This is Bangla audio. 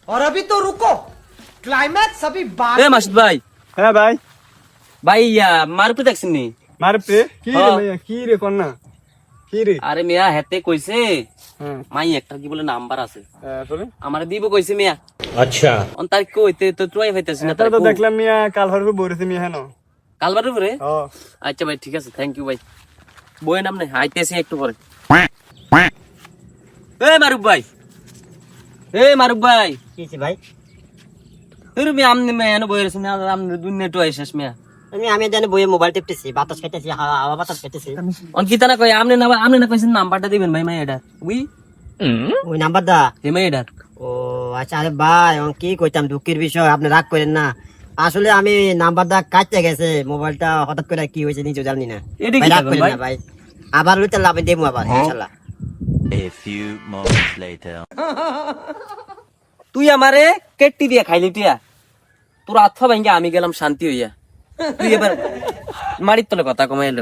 और अभी तो रुको, क्लाइमैक्स अभी बाद। এ মাসুদ ভাই, হ্যাঁ ভাই, ভাই মারুপে দেখছেন নি? মার পে কি রে হ্যাঁ। ভাইয়া, কি রে কন্যা, কি রে? আরে মিয়া হেতে কইছে হ্যাঁ মাই একটা কি বলে নাম্বার আছে, আসলে আমারে দিব কইছে মিয়া। अच्छा অন তার কইতে তো তুই হইতাছিস না, এটা তো দেখলাম মিয়া কাল হরবে বরেছে মিয়া হেন। কালবারে পরে। ও আচ্ছা ভাই ঠিক আছে, থ্যাংক ইউ ভাই। বইয়ের নাম নাই, আইতেছি একটু পরে। এ মারুপ ভাই, এ মারুপ ভাই, কি ভাই? এরু মিয়া আমনে মিয়া এনে বইয়ের শুনে আমনে দুনিয়া তো আইসাস মিয়া। আমি জানি বইয়ে মোবাইল টিপতেছি, বাতাস খাইতেছি, হাওয়া বাতাস খাইতেছি। অন কি তানা কই আমনে না কইছেন নাম্বারটা দিবেন ভাই মাইয়াডা। উই ওই নাম্বার দা। হে মাইয়াডা। ও আচ্ছা, আরে ভাই কি কইতাম, দুঃখের বিষয়, আপনি রাগ করেন না। আসলে আমি নাম্বার দা কাটতে গেছে, মোবাইলটা হঠাৎ করে কি হয়েছে নিজেও জানি না। এটা কি ভাই রাগ করবেন করেন ভাই? না ভাই, আবার লইতে লাভে দেবো আবার ইনশাআল্লাহ। A few moments later তুই আমারে কেটটি দিয়া খাইলি টিয়া, তোর আত্মা ভাঙ্গে আমি গেলাম শান্তি হইয়া। তুই এবার মারির তলে কথা কমাইল।